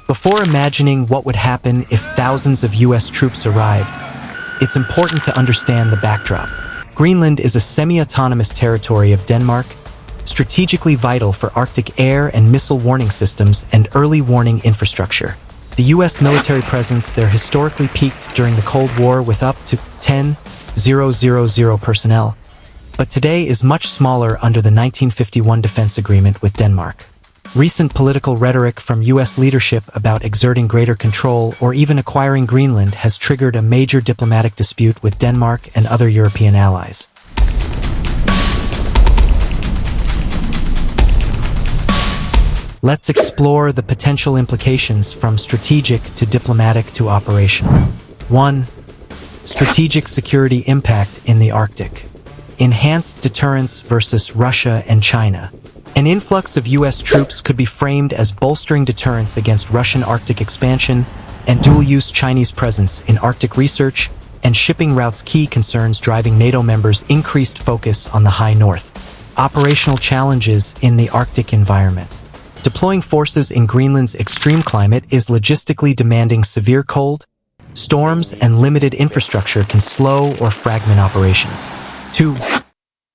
Before imagining what would happen if thousands of US troops arrived, it's important to understand the backdrop. Greenland is a semi-autonomous territory of Denmark, strategically vital for Arctic air and missile warning systems and early warning infrastructure. The US military presence there historically peaked during the Cold War with up to 10,000 personnel, but today is much smaller under the 1951 defense agreement with Denmark. Recent political rhetoric from US leadership about exerting greater control or even acquiring Greenland has triggered a major diplomatic dispute with Denmark and other European allies. Let's explore the potential implications from strategic to diplomatic to operational. 1. Strategic security impact in the Arctic. Enhanced deterrence versus Russia and China. An influx of US troops could be framed as bolstering deterrence against Russian Arctic expansion and dual-use Chinese presence in Arctic research and shipping routes, key concerns driving NATO members' increased focus on the high north. Operational challenges in the Arctic environment. Deploying forces in Greenland's extreme climate is logistically demanding. Severe cold, storms, and limited infrastructure can slow or fragment operations. 2.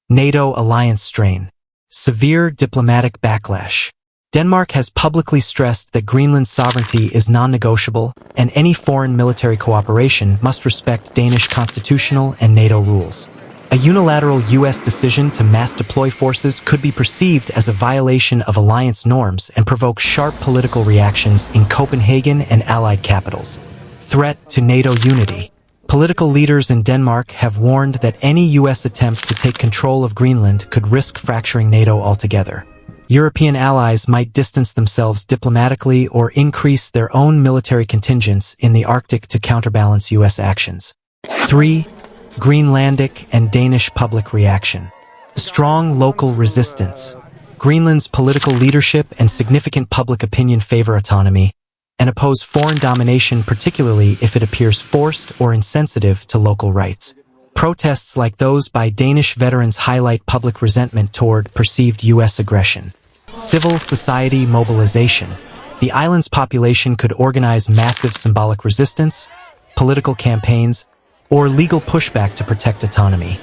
NATO alliance strain. Severe diplomatic backlash. Denmark has publicly stressed that Greenland's sovereignty is non-negotiable, and any foreign military cooperation must respect Danish constitutional and NATO rules. A unilateral US decision to mass deploy forces could be perceived as a violation of alliance norms and provoke sharp political reactions in Copenhagen and allied capitals. Threat to NATO unity. Political leaders in Denmark have warned that any US attempt to take control of Greenland could risk fracturing NATO altogether. European allies might distance themselves diplomatically or increase their own military contingents in the Arctic to counterbalance US actions. 3. Greenlandic and Danish public reaction. Strong local resistance. Greenland's political leadership and significant public opinion favor autonomy and oppose foreign domination, particularly if it appears forced or insensitive to local rights. Protests like those by Danish veterans highlight public resentment toward perceived US aggression. Civil society mobilization. The island's population could organize massive symbolic resistance, political campaigns, or legal pushback to protect autonomy,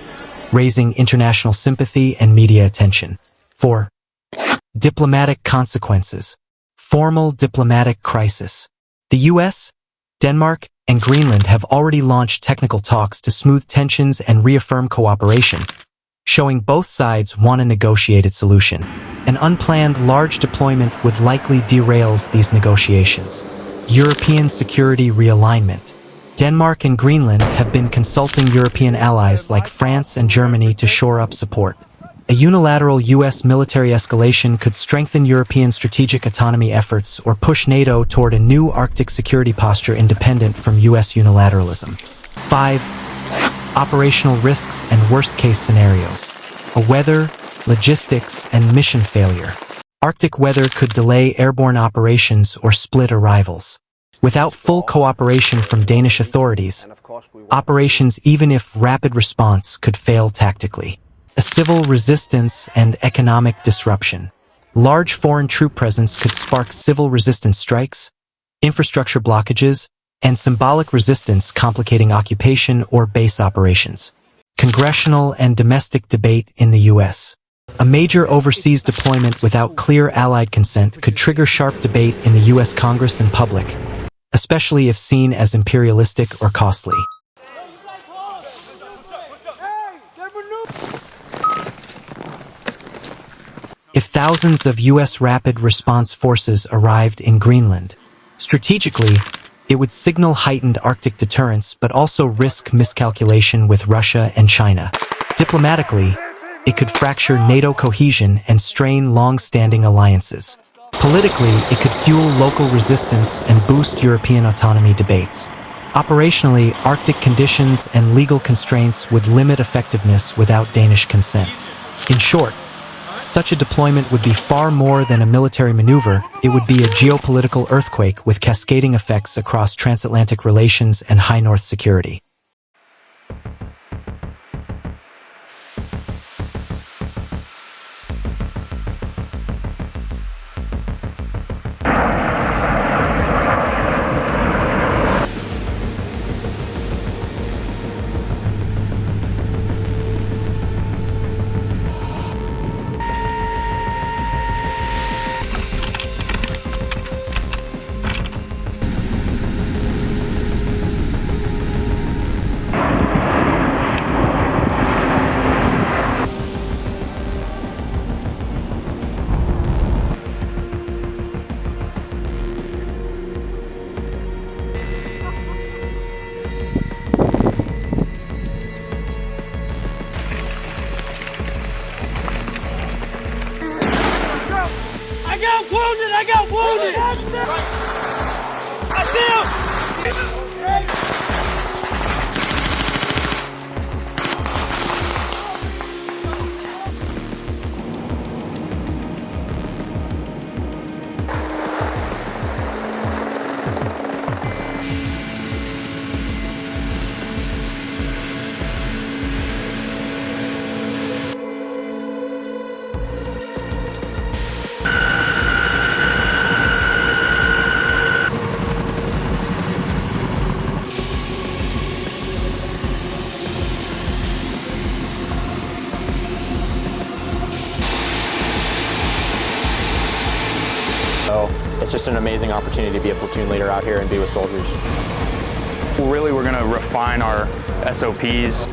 raising international sympathy and media attention. 4. Diplomatic consequences. Formal diplomatic crisis. The US, Denmark, and Greenland have already launched technical talks to smooth tensions and reaffirm cooperation, showing both sides want a negotiated solution. An unplanned large deployment would likely derail these negotiations. European security realignment. Denmark and Greenland have been consulting European allies like France and Germany to shore up support. A unilateral US military escalation could strengthen European strategic autonomy efforts or push NATO toward a new Arctic security posture independent from US unilateralism. 5. Operational risks and worst-case scenarios. A weather, logistics, and mission failure. Arctic weather could delay airborne operations or split arrivals. Without full cooperation from Danish authorities, operations, even if rapid response, could fail tactically. A civil resistance and economic disruption. Large foreign troop presence could spark civil resistance strikes, infrastructure blockages, and symbolic resistance, complicating occupation or base operations. Congressional and domestic debate in the US. A major overseas deployment without clear allied consent could trigger sharp debate in the US Congress and public, especially if seen as imperialistic or costly. If thousands of US rapid response forces arrived in Greenland, strategically, it would signal heightened Arctic deterrence but also risk miscalculation with Russia and China. Diplomatically, it could fracture NATO cohesion and strain long-standing alliances. Politically, it could fuel local resistance and boost European autonomy debates. Operationally, Arctic conditions and legal constraints would limit effectiveness without Danish consent. In short, such a deployment would be far more than a military maneuver. It would be a geopolitical earthquake with cascading effects across transatlantic relations and high north security. I got wounded! I got wounded! I see him! So it's just an amazing opportunity to be a platoon leader out here and be with soldiers. Really, we're going to refine our SOPs.